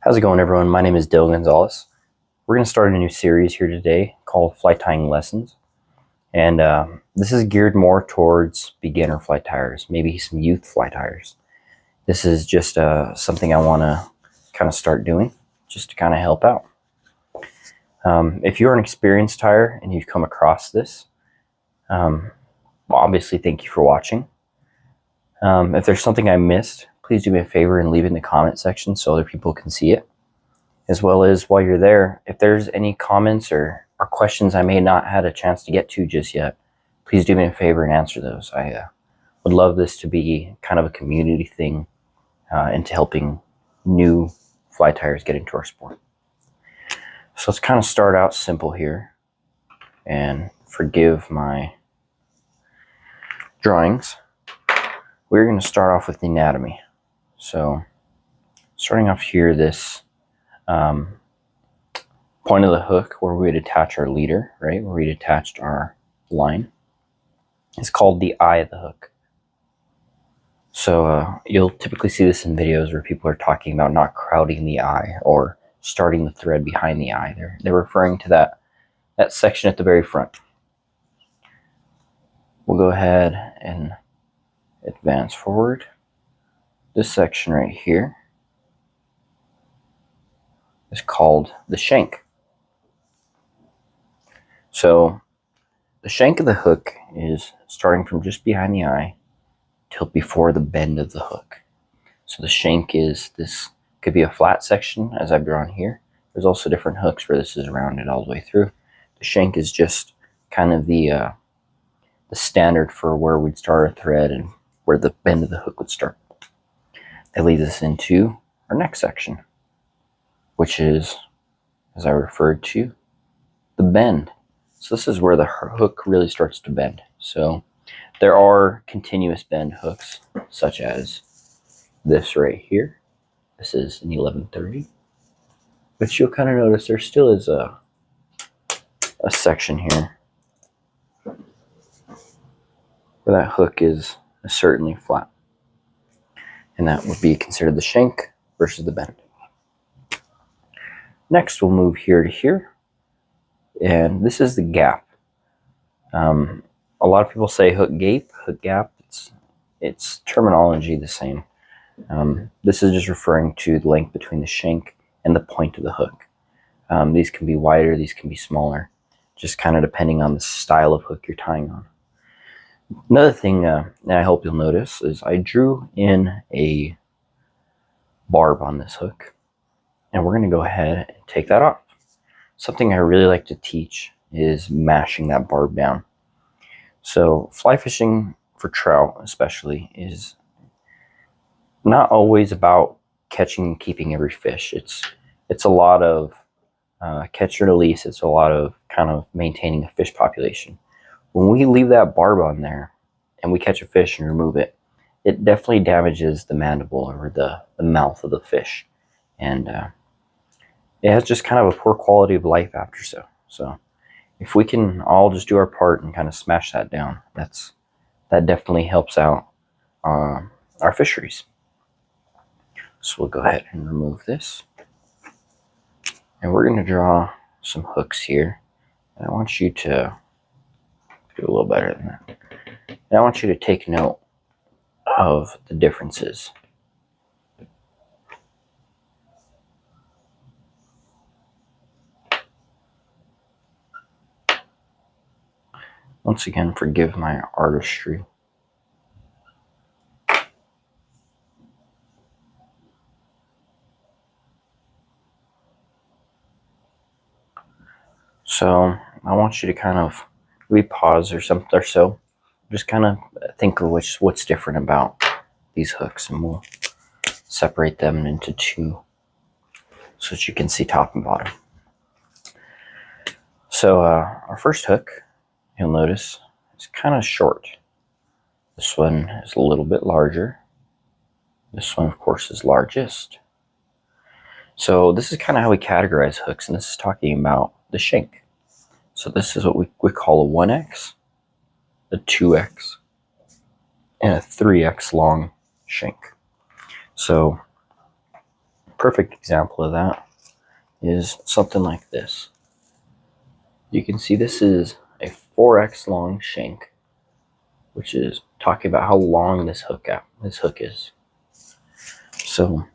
How's it going, everyone? My name is Dylan Gonzalez. We're going to start a new series here today called Fly Tying Lessons. And this is geared more towards beginner fly tyers, maybe some youth fly tyers. This is just something I want to kind of start doing just to kind of help out. If you're an experienced tyer and you've come across this, well, obviously thank you for watching. If there's something I missed, please do me a favor and leave it in the comment section so other people can see it. As well as while you're there, if there's any comments or questions I may not have had a chance to get to just yet, please do me a favor and answer those. I would love this to be kind of a community thing into helping new fly tyers get into our sport. So let's kind of start out simple here, and forgive my drawings. We're going to start off with the anatomy. So starting off here, this point of the hook where we'd attach our leader, right, where we'd attached our line, is called the eye of the hook. So you'll typically see this in videos where people are talking about not crowding the eye or starting the thread behind the eye. They're referring to that section at the very front. We'll go ahead and advance forward. This section right here is called the shank. So the shank of the hook is starting from just behind the eye till before the bend of the hook. So the shank is this, could be a flat section as I've drawn here. There's also different hooks where this is rounded all the way through. The shank is just kind of the standard for where we'd start our thread and where the bend of the hook would start. That leads us into our next section, which is, as I referred to, the bend. So this is where the hook really starts to bend. So there are continuous bend hooks, such as this right here. This is an 1130. But you'll kind of notice there still is a section here where that hook is certainly flat. And that would be considered the shank versus the bend. Next, we'll move here to here. And this is the gap. A lot of people say hook gape, hook gap. It's terminology the same. This is just referring to the length between the shank and the point of the hook. These can be wider, these can be smaller, just kind of depending on the style of hook you're tying on. Another thing that I hope you'll notice is I drew in a barb on this hook, and we're going to go ahead and take that off. Something I really like to teach is mashing that barb down. So fly fishing for trout especially is not always about catching and keeping every fish. It's a lot of catch and release. It's a lot of kind of maintaining a fish population. When we leave that barb on there and we catch a fish and remove it, it definitely damages the mandible or the mouth of the fish. And it has just kind of a poor quality of life after so. So if we can all just do our part and kind of smash that down, that definitely helps out our fisheries. So we'll go ahead and remove this. And we're going to draw some hooks here. And I want you to do a little better than that. And I want you to take note of the differences. Once again, forgive my artistry. So I want you to kind of pause or something or so. Just kind of think of what's different about these hooks, and we'll separate them into two so that you can see top and bottom. So our first hook, you'll notice, it's kind of short. This one is a little bit larger. This one, of course, is largest. So this is kind of how we categorize hooks, and this is talking about the shank. So this is what we call a 1X, a 2X, and a 3X long shank. So perfect example of that is something like this. You can see this is a 4x long shank, which is talking about how long this hook is. So,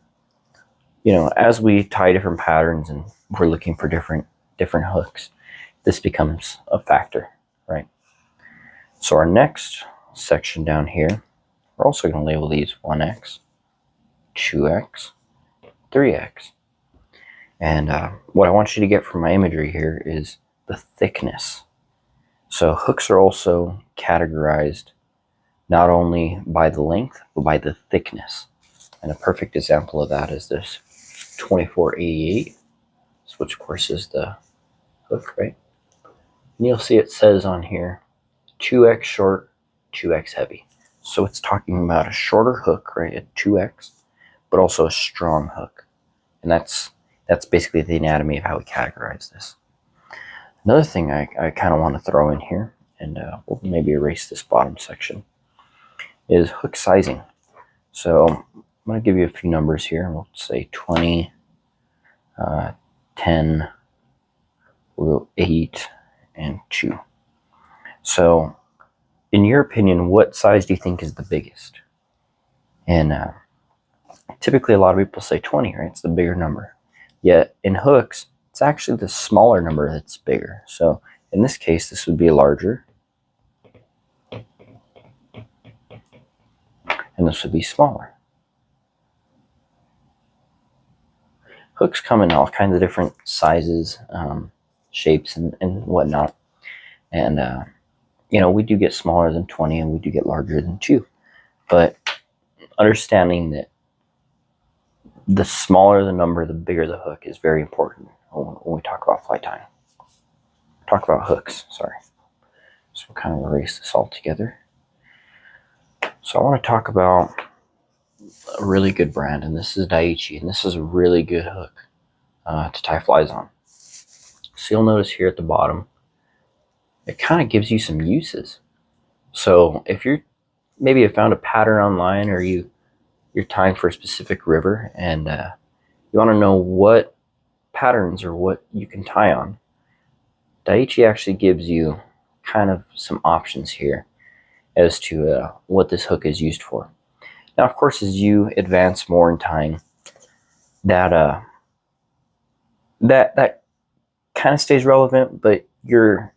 you know, as we tie different patterns and we're looking for different hooks, this becomes a factor, right? So our next section down here, we're also going to label these 1x, 2x, 3x. And what I want you to get from my imagery here is the thickness. So hooks are also categorized not only by the length, but by the thickness. And a perfect example of that is this 2488, which of course is the hook, right? And you'll see it says on here 2x short, 2x heavy. So it's talking about a shorter hook, right, at 2x, but also a strong hook. And that's basically the anatomy of how we categorize this. Another thing I kind of want to throw in here, and we'll maybe erase this bottom section, is hook sizing. So I'm going to give you a few numbers here. We'll say 20, 10, 8, and 2. So in your opinion, what size do you think is the biggest? And typically a lot of people say 20, right? It's the bigger number. Yet in hooks, it's actually the smaller number that's bigger. So in this case, this would be larger, and this would be smaller. Hooks come in all kinds of different sizes, shapes, and whatnot. And you know, we do get smaller than 20, and we do get larger than 2. But understanding that the smaller the number, the bigger the hook is very important when we talk about fly tying. Talk about hooks, sorry. So we'll kind of erase this all together. So I want to talk about a really good brand, and this is Tyer, and this is a really good hook to tie flies on. So you'll notice here at the bottom, it kind of gives you some uses. So if you're maybe you found a pattern online, or you're tying for a specific river, and you want to know what patterns or what you can tie on, Tyer actually gives you kind of some options here as to what this hook is used for. Now, of course, as you advance more in tying, that kind of stays relevant, but your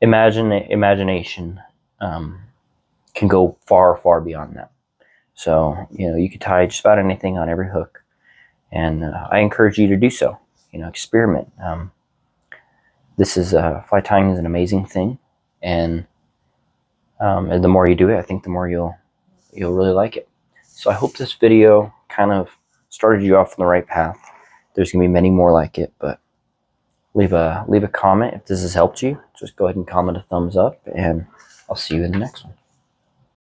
imagination can go far beyond that. So, you know, you could tie just about anything on every hook, and I encourage you to do so. You know, experiment. This is fly tying is an amazing thing, and the more you do it, I think the more you'll really like it. So I hope this video kind of started you off on the right path. There's gonna be many more like it, but leave a comment if this has helped you. Just go ahead and comment a thumbs up, and I'll see you in the next one.